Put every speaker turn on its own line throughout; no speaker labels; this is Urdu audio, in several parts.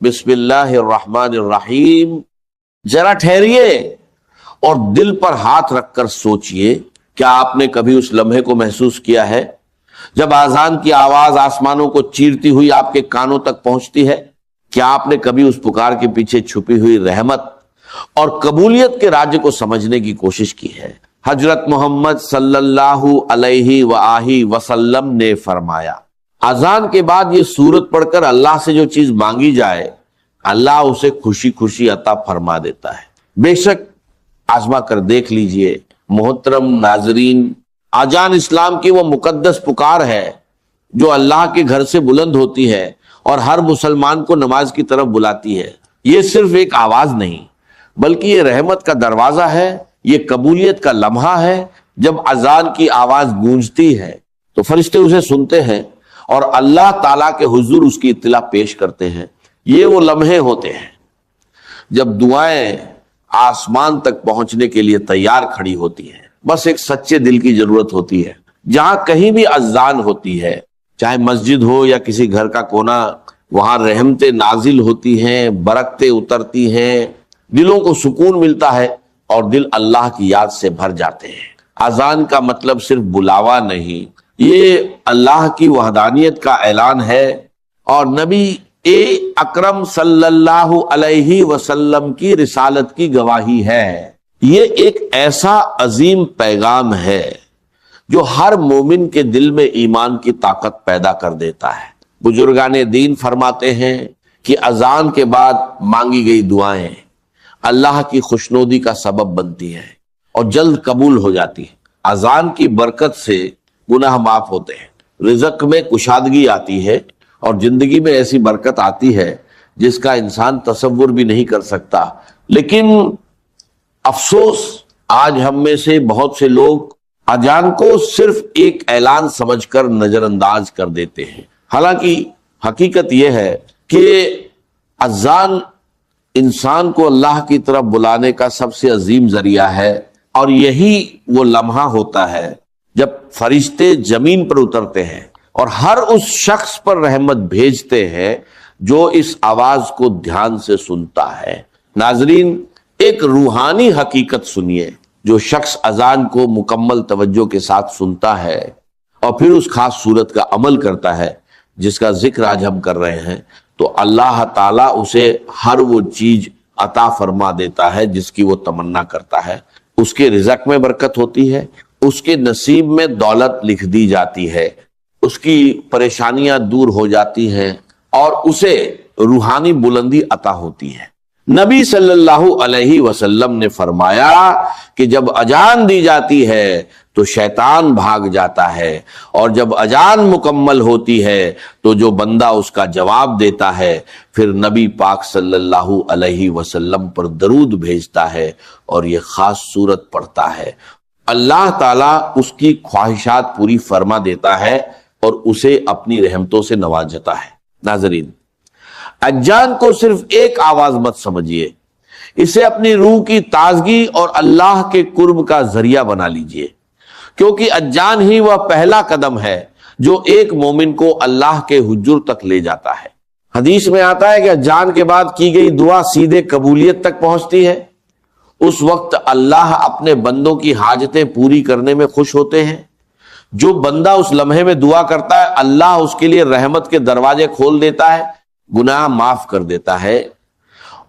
بسم اللہ الرحمن الرحیم. ذرا ٹھہریے اور دل پر ہاتھ رکھ کر سوچئے، کیا آپ نے کبھی اس لمحے کو محسوس کیا ہے جب اذان کی آواز آسمانوں کو چیرتی ہوئی آپ کے کانوں تک پہنچتی ہے؟ کیا آپ نے کبھی اس پکار کے پیچھے چھپی ہوئی رحمت اور قبولیت کے راز کو سمجھنے کی کوشش کی ہے؟ حضرت محمد صلی اللہ علیہ وآلہ وسلم نے فرمایا، اذان کے بعد یہ سورت پڑھ کر اللہ سے جو چیز مانگی جائے اللہ اسے خوشی خوشی عطا فرما دیتا ہے۔ بے شک آزما کر دیکھ لیجئے محترم ناظرین، اذان اسلام کی وہ مقدس پکار ہے جو اللہ کے گھر سے بلند ہوتی ہے اور ہر مسلمان کو نماز کی طرف بلاتی ہے۔ یہ صرف ایک آواز نہیں بلکہ یہ رحمت کا دروازہ ہے، یہ قبولیت کا لمحہ ہے۔ جب اذان کی آواز گونجتی ہے تو فرشتے اسے سنتے ہیں اور اللہ تعالیٰ کے حضور اس کی اطلاع پیش کرتے ہیں۔ یہ وہ لمحے ہوتے ہیں جب دعائیں آسمان تک پہنچنے کے لیے تیار کھڑی ہوتی ہیں۔ بس ایک سچے دل کی ضرورت ہوتی ہے۔ جہاں کہیں بھی اذان ہوتی ہے، چاہے مسجد ہو یا کسی گھر کا کونا، وہاں رحمتیں نازل ہوتی ہیں، برکتیں اترتی ہیں، دلوں کو سکون ملتا ہے اور دل اللہ کی یاد سے بھر جاتے ہیں۔ اذان کا مطلب صرف بلاوا نہیں، یہ اللہ کی وحدانیت کا اعلان ہے اور نبی اکرم صلی اللہ علیہ وسلم کی رسالت کی گواہی ہے۔ یہ ایک ایسا عظیم پیغام ہے جو ہر مومن کے دل میں ایمان کی طاقت پیدا کر دیتا ہے۔ بزرگان دین فرماتے ہیں کہ اذان کے بعد مانگی گئی دعائیں اللہ کی خوشنودی کا سبب بنتی ہیں اور جلد قبول ہو جاتی ہیں۔ اذان کی برکت سے گناہ معاف ہوتے ہیں، رزق میں کشادگی آتی ہے اور زندگی میں ایسی برکت آتی ہے جس کا انسان تصور بھی نہیں کر سکتا۔ لیکن افسوس، آج ہم میں سے بہت سے لوگ اذان کو صرف ایک اعلان سمجھ کر نظر انداز کر دیتے ہیں، حالانکہ حقیقت یہ ہے کہ اذان انسان کو اللہ کی طرف بلانے کا سب سے عظیم ذریعہ ہے، اور یہی وہ لمحہ ہوتا ہے جب فرشتے زمین پر اترتے ہیں اور ہر اس شخص پر رحمت بھیجتے ہیں جو اس آواز کو دھیان سے سنتا ہے۔ ناظرین، ایک روحانی حقیقت سنیے۔ جو شخص اذان کو مکمل توجہ کے ساتھ سنتا ہے اور پھر اس خاص صورت کا عمل کرتا ہے جس کا ذکر آج ہم کر رہے ہیں، تو اللہ تعالیٰ اسے ہر وہ چیز عطا فرما دیتا ہے جس کی وہ تمنا کرتا ہے۔ اس کے رزق میں برکت ہوتی ہے، اس کے نصیب میں دولت لکھ دی جاتی ہے، اس کی پریشانیاں دور ہو جاتی ہیں اور اسے روحانی بلندی عطا ہوتی ہے۔ نبی صلی اللہ علیہ وسلم نے فرمایا کہ جب اذان دی جاتی ہے تو شیطان بھاگ جاتا ہے، اور جب اذان مکمل ہوتی ہے تو جو بندہ اس کا جواب دیتا ہے پھر نبی پاک صلی اللہ علیہ وسلم پر درود بھیجتا ہے اور یہ خاص سورت پڑھتا ہے، اللہ تعالیٰ اس کی خواہشات پوری فرما دیتا ہے اور اسے اپنی رحمتوں سے نوازتا ہے۔ ناظرین، اذان کو صرف ایک آواز مت سمجھیے، اسے اپنی روح کی تازگی اور اللہ کے قرب کا ذریعہ بنا لیجئے، کیونکہ اذان ہی وہ پہلا قدم ہے جو ایک مومن کو اللہ کے حضور تک لے جاتا ہے۔ حدیث میں آتا ہے کہ اذان کے بعد کی گئی دعا سیدھے قبولیت تک پہنچتی ہے۔ اس وقت اللہ اپنے بندوں کی حاجتیں پوری کرنے میں خوش ہوتے ہیں۔ جو بندہ اس لمحے میں دعا کرتا ہے اللہ اس کے لیے رحمت کے دروازے کھول دیتا ہے، گناہ معاف کر دیتا ہے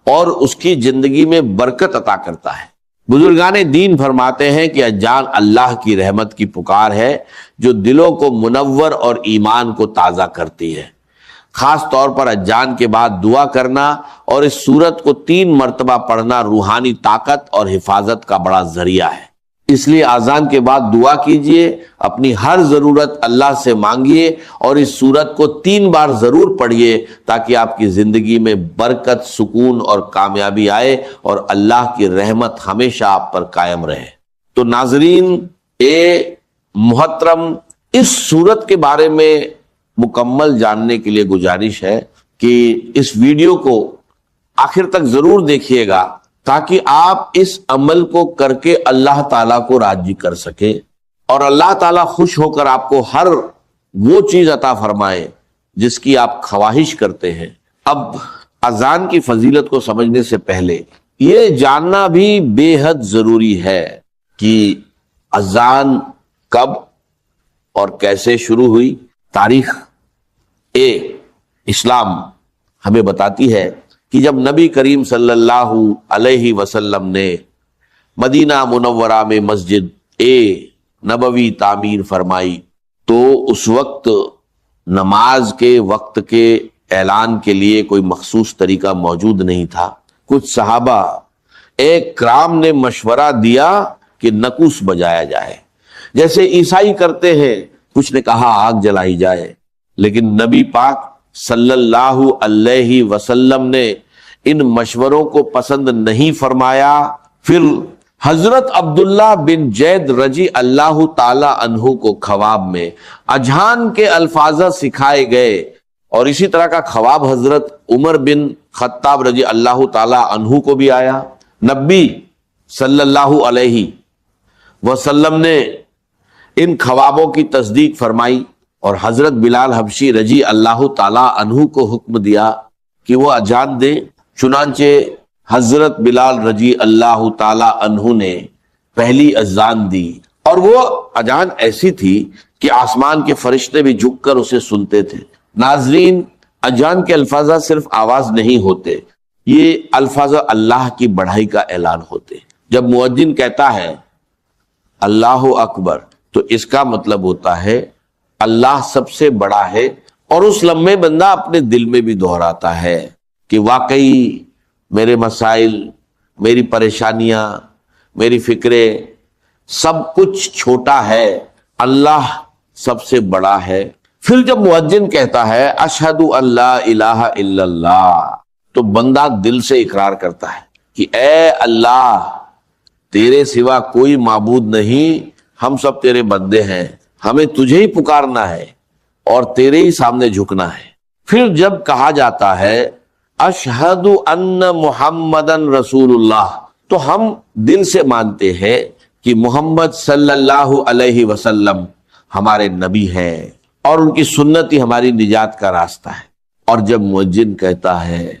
اور اس کی زندگی میں برکت عطا کرتا ہے۔ بزرگان دین فرماتے ہیں کہ اذان اللہ کی رحمت کی پکار ہے جو دلوں کو منور اور ایمان کو تازہ کرتی ہے۔ خاص طور پر اذان کے بعد دعا کرنا اور اس سورت کو 3 مرتبہ پڑھنا روحانی طاقت اور حفاظت کا بڑا ذریعہ ہے۔ اس لیے اذان کے بعد دعا کیجئے، اپنی ہر ضرورت اللہ سے مانگیے اور اس سورت کو 3 بار ضرور پڑھیے تاکہ آپ کی زندگی میں برکت، سکون اور کامیابی آئے اور اللہ کی رحمت ہمیشہ آپ پر قائم رہے۔ تو ناظرین، محترم، اس سورت کے بارے میں مکمل جاننے کے لیے گزارش ہے کہ اس ویڈیو کو آخر تک ضرور دیکھیے گا تاکہ آپ اس عمل کو کر کے اللہ تعالیٰ کو راضی کر سکیں اور اللہ تعالیٰ خوش ہو کر آپ کو ہر وہ چیز عطا فرمائے جس کی آپ خواہش کرتے ہیں۔ اب اذان کی فضیلت کو سمجھنے سے پہلے یہ جاننا بھی بے حد ضروری ہے کہ اذان کب اور کیسے شروع ہوئی۔ تاریخ اسلام ہمیں بتاتی ہے کہ جب نبی کریم صلی اللہ علیہ وسلم نے مدینہ منورہ میں مسجد نبوی تعمیر فرمائی تو اس وقت نماز کے وقت کے اعلان کے لیے کوئی مخصوص طریقہ موجود نہیں تھا۔ کچھ صحابہ ایک کرام نے مشورہ دیا کہ نکوس بجایا جائے، جیسے عیسائی کرتے ہیں، کچھ نے کہا آگ جلائی جائے، لیکن نبی پاک صلی اللہ علیہ وسلم نے ان مشوروں کو پسند نہیں فرمایا۔ پھر حضرت عبداللہ بن زید رضی اللہ تعالی عنہ کو خواب میں اذان کے الفاظ سکھائے گئے، اور اسی طرح کا خواب حضرت عمر بن خطاب رضی اللہ تعالی عنہ کو بھی آیا۔ نبی صلی اللہ علیہ وسلم نے ان خوابوں کی تصدیق فرمائی اور حضرت بلال حبشی رضی اللہ تعالی عنہ کو حکم دیا کہ وہ اذان دیں۔ چنانچہ حضرت بلال رضی اللہ تعالی عنہ نے پہلی اذان دی، اور وہ اذان ایسی تھی کہ آسمان کے فرشتے بھی جھک کر اسے سنتے تھے۔ ناظرین، اذان کے الفاظ صرف آواز نہیں ہوتے، یہ الفاظ اللہ کی بڑائی کا اعلان ہوتے۔ جب مؤذن کہتا ہے اللہ اکبر تو اس کا مطلب ہوتا ہے اللہ سب سے بڑا ہے، اور اس لمحے بندہ اپنے دل میں بھی دہراتا ہے کہ واقعی میرے مسائل، میری پریشانیاں، میری فکریں، سب کچھ چھوٹا ہے، اللہ سب سے بڑا ہے۔ پھر جب مؤذن کہتا ہے اشہد ان لا الہ الا اللہ تو بندہ دل سے اقرار کرتا ہے کہ اے اللہ، تیرے سوا کوئی معبود نہیں، ہم سب تیرے بندے ہیں، ہمیں تجھے ہی پکارنا ہے اور تیرے ہی سامنے جھکنا ہے۔ پھر جب کہا جاتا ہے اشہد ان محمدن رسول اللہ تو ہم دل سے مانتے ہیں کہ محمد صلی اللہ علیہ وسلم ہمارے نبی ہیں اور ان کی سنت ہی ہماری نجات کا راستہ ہے۔ اور جب مؤذن کہتا ہے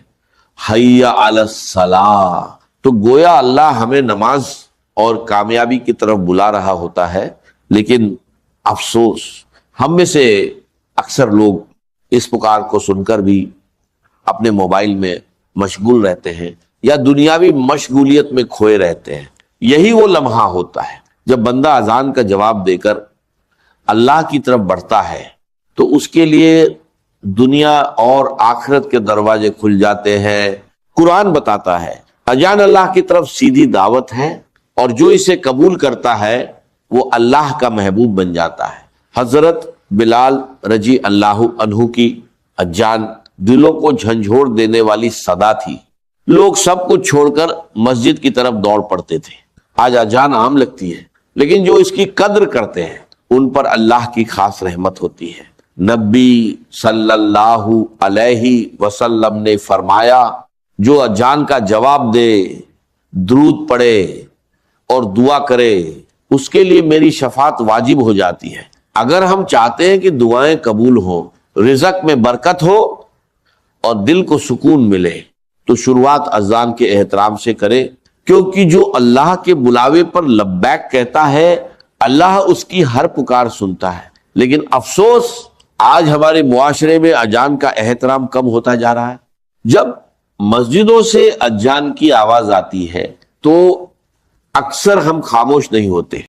حی علی الصلاۃ تو گویا اللہ ہمیں نماز اور کامیابی کی طرف بلا رہا ہوتا ہے۔ لیکن افسوس، ہم میں سے اکثر لوگ اس پکار کو سن کر بھی اپنے موبائل میں مشغول رہتے ہیں یا دنیاوی مشغولیت میں کھوئے رہتے ہیں۔ یہی وہ لمحہ ہوتا ہے جب بندہ اذان کا جواب دے کر اللہ کی طرف بڑھتا ہے تو اس کے لیے دنیا اور آخرت کے دروازے کھل جاتے ہیں۔ قرآن بتاتا ہے اذان اللہ کی طرف سیدھی دعوت ہے، اور جو اسے قبول کرتا ہے وہ اللہ کا محبوب بن جاتا ہے۔ حضرت بلال رضی اللہ عنہ کی اذان دلوں کو جھنجھوڑ دینے والی صدا تھی۔ لوگ سب کچھ چھوڑ کر مسجد کی طرف دوڑ پڑتے تھے۔ آج اذان عام لگتی ہے، لیکن جو اس کی قدر کرتے ہیں ان پر اللہ کی خاص رحمت ہوتی ہے۔ نبی صلی اللہ علیہ وسلم نے فرمایا جو اذان کا جواب دے، درود پڑھے اور دعا کرے، اس کے لیے میری شفاعت واجب ہو جاتی ہے۔ اگر ہم چاہتے ہیں کہ دعائیں قبول ہوں، رزق میں برکت ہو اور دل کو سکون ملے، تو شروعات اذان کے احترام سے کرے، کیونکہ جو اللہ کے بلاوے پر لبیک کہتا ہے اللہ اس کی ہر پکار سنتا ہے۔ لیکن افسوس، آج ہمارے معاشرے میں اذان کا احترام کم ہوتا جا رہا ہے۔ جب مسجدوں سے اذان کی آواز آتی ہے تو اکثر ہم خاموش نہیں ہوتے،